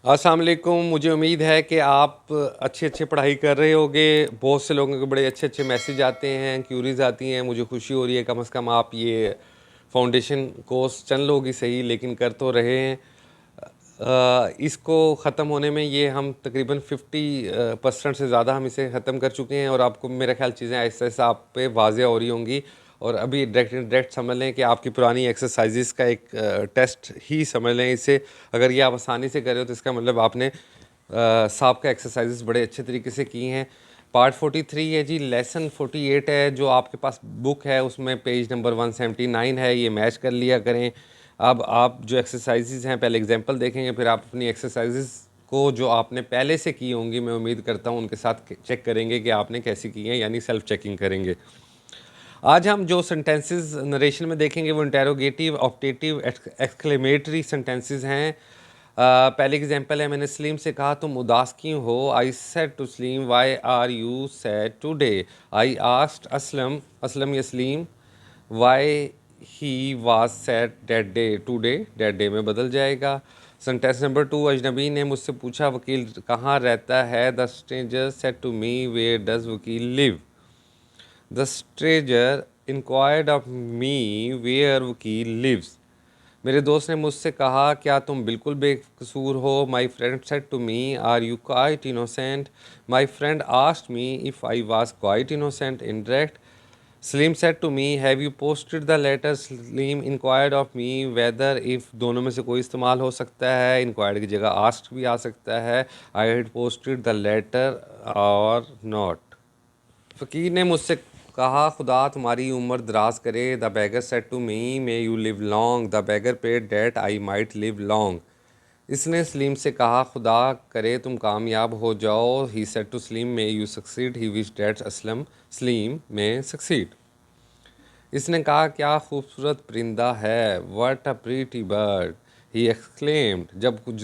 अस्सलाम वालेकुम। मुझे उम्मीद है कि आप अच्छी पढ़ाई कर रहे होंगे। बहुत से लोगों के बड़े अच्छे मैसेज आते हैं, क्यूरीज आती हैं। मुझे खुशी हो रही है कम से कम आप ये फाउंडेशन कोर्स चंद लोग ही सही लेकिन कर तो रहे हैं। इसको ख़त्म होने में ये हम तकरीबन 50% से ज़्यादा हम इसे ख़त्म कर चुके हैं और आपको मेरा ख्याल चीज़ें आहिस्ता आहिस्ता आप पे वाज़ेह हो रही होंगी। और अभी डायरेक्ट समझ लें कि आपकी पुरानी एक्सरसाइजेस का एक टेस्ट ही समझ लें इसे। अगर ये आप आसानी से कर रहे हो तो इसका मतलब आपने साहब एक्सरसाइजेस बड़े अच्छे तरीके से की हैं। पार्ट 43 है जी, लेसन 48 है। जो आपके पास बुक है उसमें पेज नंबर 179 है, ये मैच कर लिया करें। अब आप जो एक्सरसाइजेस हैं पहले एग्जांपल देखेंगे, फिर आप अपनी एक्सरसाइजेस को जो आपने पहले से की होंगी, मैं उम्मीद करता हूँ उनके साथ चेक करेंगे कि आपने कैसी की हैं, यानी सेल्फ चेकिंग करेंगे। आज हम जो सेंटेंसेस नरेशन में देखेंगे वो इंटेरोगेटिव, ऑप्टेटिव, एक्सक्लेमेटरी सेंटेंसेस हैं। पहले एग्जांपल है, मैंने सलीम से कहा तुम उदास क्यों हो। I said to Salim why are you sad today. I asked Aslam, Aslam या Salim, why he was sad that day. Today that day में बदल जाएगा। सेंटेंस नंबर 2, अजनबी ने मुझसे पूछा वकील कहाँ रहता है। The stranger said to me where does वकील live. The stranger inquired of me where वकील lives. मेरे दोस्त ने मुझसे कहा क्या तुम बिल्कुल बेकसूर हो। My friend said to me are you quite innocent. My friend asked me if I was quite innocent. Indirect, Salim said to me have you posted the letter. Salim inquired of me whether if, दोनों में से कोई इस्तेमाल हो सकता है। Inquired की जगह आस्क्ड भी आ सकता है। I had posted the letter or not. फ़कीर ने मुझसे कहा खुदा तुम्हारी उम्र दराज करे। The beggar said to me may you live long. The beggar prayed that I might live long. इसने सलीम से कहा खुदा करे तुम कामयाब हो जाओ। He said to Salim may you succeed. He wished that Aslam Salim may succeed. इसने कहा क्या खूबसूरत परिंदा है। What a pretty bird, he exclaimed. जब कुछ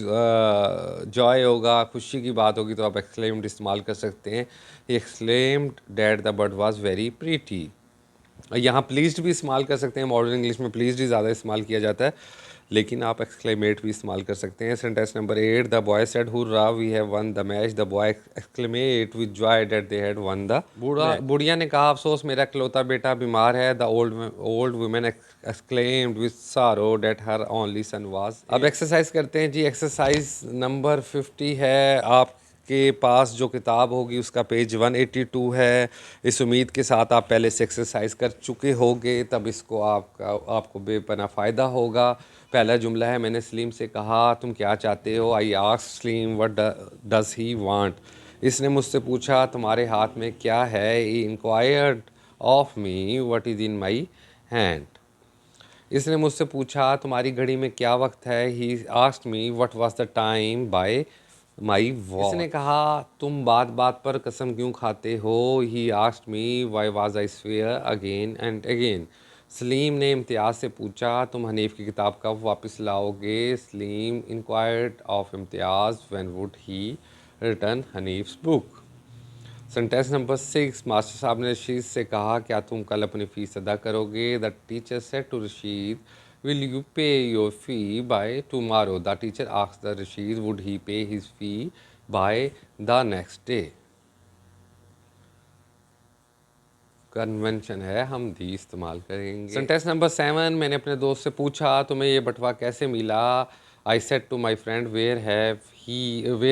जॉय होगा, खुशी की बात होगी तो आप एक्सक्लेम्ड इस्तेमाल कर सकते हैं। He exclaimed that the bird was very pretty. यहाँ प्लीज़्ड भी इस्तेमाल कर सकते हैं। मॉडर्न इंग्लिश में प्लीज़्ड ही ज़्यादा इस्तेमाल किया जाता है, लेकिन आप एक्सक्लेमेट भी इस्तेमाल कर सकते हैं। Sentence number 8, the boy said hurrah we have won the match. The boy exclaimed with joy that they had won the. बुढ़िया ने कहा अफसोस मेरा इकलौता बेटा बीमार है। The old women exclaimed with sorrow that her only son was. अब एक्सरसाइज करते हैं जी। एक्सरसाइज नंबर 50 है। आप के पास जो किताब होगी उसका पेज 182 है। इस उम्मीद के साथ आप पहले से एक्सरसाइज कर चुके होंगे, तब इसको आपको बेपना फ़ायदा होगा। पहला जुमला है, मैंने सलीम से कहा तुम क्या चाहते हो। I asked Salim what does he want. इसने मुझसे पूछा तुम्हारे हाथ में क्या है। He inquired of me what is in my hand. इसने मुझसे पूछा तुम्हारी घड़ी में क्या वक्त है। He asked me what was the time by my watch. इसने कहा तुम बात बात पर कसम क्यों खाते हो। ही asked me why was I swear again and again. Salim ने इम्तियाज़ से पूछा तुम हनीफ की किताब कब वापस लाओगे। Salim inquired of Imtiaz when would he return Hanif's book. Sentence number 6, master साहब ने रशीद से कहा क्या तुम कल अपनी फ़ीस अदा करोगे। The teacher said to Rashid will you pay your fee by tomorrow. The teacher asked the Rashid would he pay his fee by the next day. Convention है, हम दी इस्तेमाल करेंगे। सेंटेंस नंबर 7, मैंने अपने दोस्त से पूछा तुम्हें ये बटवा कैसे मिला। I said to my friend where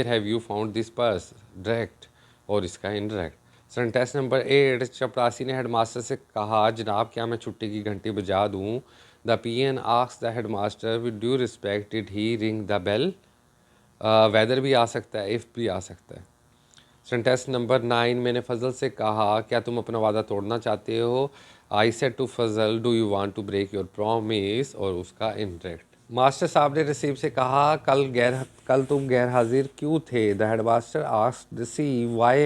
have you found this purse. Direct और इसका इनडायरेक्ट। सेंटेंस नंबर 8, चपरासी ने हेडमास्टर से कहा जनाब क्या मैं छुट्टी की घंटी बजा दूँ। The peon asked the headmaster with due respect did he ring the bell. Whether भी आ सकता है, इफ़ भी आ सकता है। सेंटेंस नंबर 9, मैंने फजल से कहा क्या तुम अपना वादा तोड़ना चाहते हो। I said to Fazal do you want to break your promise, और उसका इनडायरेक्ट। मास्टर साहब ने रसीब से कहा कल तुम गैर हाजिर क्यों थे। The headmaster asked Rasib why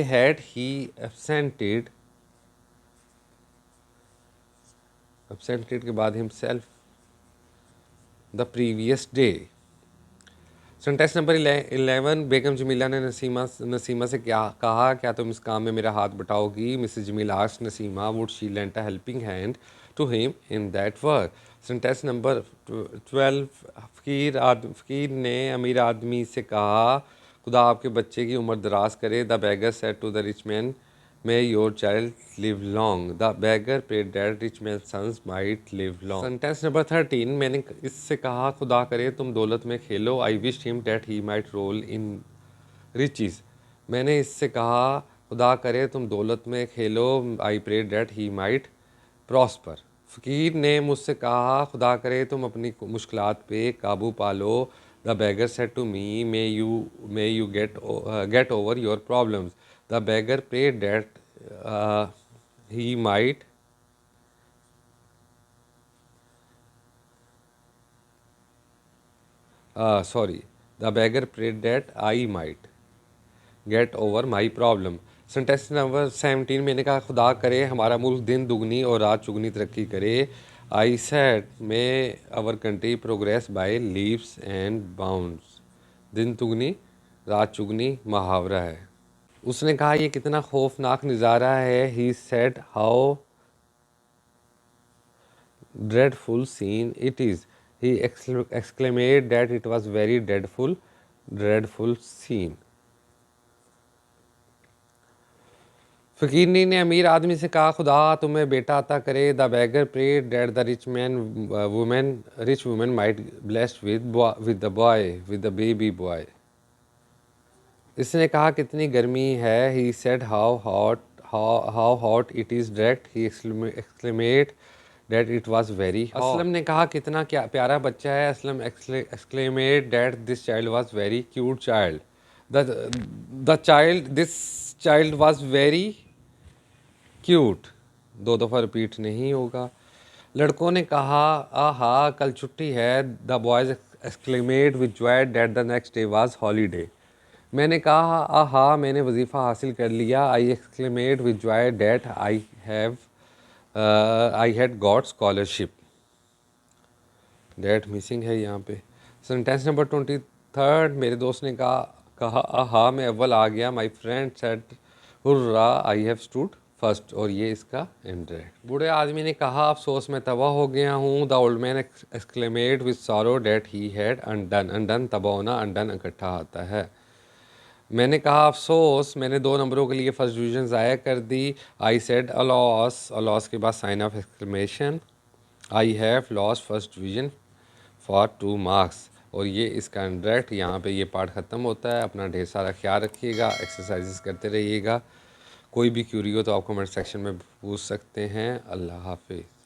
had he absented. Absented के बाद himself the previous day. Sentence number 11, Begum Jamila ने नसीमा से क्या कहा क्या तुम इस काम में मेरा हाथ बटाओगी। Mrs Jamila asked Nasima would she lent a helping hand to him in that work. Sentence number 12, फ़कीर ने अमीर आदमी से कहा, खुदा आपके बच्चे की उम्र दराज करे। The beggar said to the rich man, may your child live long. The beggar prayed that rich man sons might live long. Sentence number 13, मैंने इससे कहा, खुदा करे तुम दौलत में खेलो। I wish him that he might roll in riches. मैंने इससे कहा, खुदा करे तुम दौलत में खेलो। I pray that he might prosper. फ़कीर ने मुझसे कहा, खुदा करे तुम अपनी मुश्किलात पे काबू पा लो। The beggar said to me, may you get over your problems. The beggar pray that he might sorry, the beggar prayed that I might get over my problem. Sentence number 17, मैंने कहा, खुदा करे हमारा मुल्क दिन दुगनी और रात चुगनी तरक्की करे। I said, may our country progress by leaps and bounds. दिन दुगनी रात चुगनी मुहावरा है। उसने कहा, यह कितना खौफनाक नज़ारा है। He said, how dreadful scene it is. He exclaimed that it was very dreadful scene. फ़कीरनी ने अमीर आदमी से कहा, खुदा तुम्हें बेटा अता करे। The beggar prayed that the rich woman might blessed with the baby boy. इसने कहा, कितनी गर्मी है। He said, how hot it is direct. He exclaimed that it was very hot. Aslam ने कहा, कितना क्या प्यारा बच्चा है। Aslam exclaimed that this child was very cute child. This child was very cute. 2 दफ़ा रिपीट नहीं होगा। लड़कों ने कहा, आहा कल छुट्टी है। The boys exclaimed with joy that the next day was holiday. मैंने कहा, आहा मैंने वजीफ़ा हासिल कर लिया। I exclaimed with joy that I had got scholarship. That missing है यहाँ पे। सेंटेंस नंबर 23, मेरे दोस्त ने कहा, आहा मैं अव्वल आ गया। माई friend said, hurrah I have stood first. और ये इसका एंड है। बूढ़े आदमी ने कहा, अफसोस मैं तबाह हो गया हूँ। The old man exclaimed with sorrow that he had undone तबाह होना, अनडन इकट्ठा आता है। मैंने कहा, अफसोस मैंने 2 नंबरों के लिए फर्स्ट डिवीज़न ज़ाया कर दी। आई सेड अलॉस के बाद sign of exclamation. I have lost first division for 2 marks. और ये इसका डायरेक्ट यहाँ पे ये पार्ट ख़त्म होता है। अपना ढेर सारा ख्याल रखिएगा, एक्सरसाइजेस करते रहिएगा। कोई भी क्यूरी हो तो आप कमेंट सेक्शन में पूछ सकते हैं। अल्लाह हाफिज़।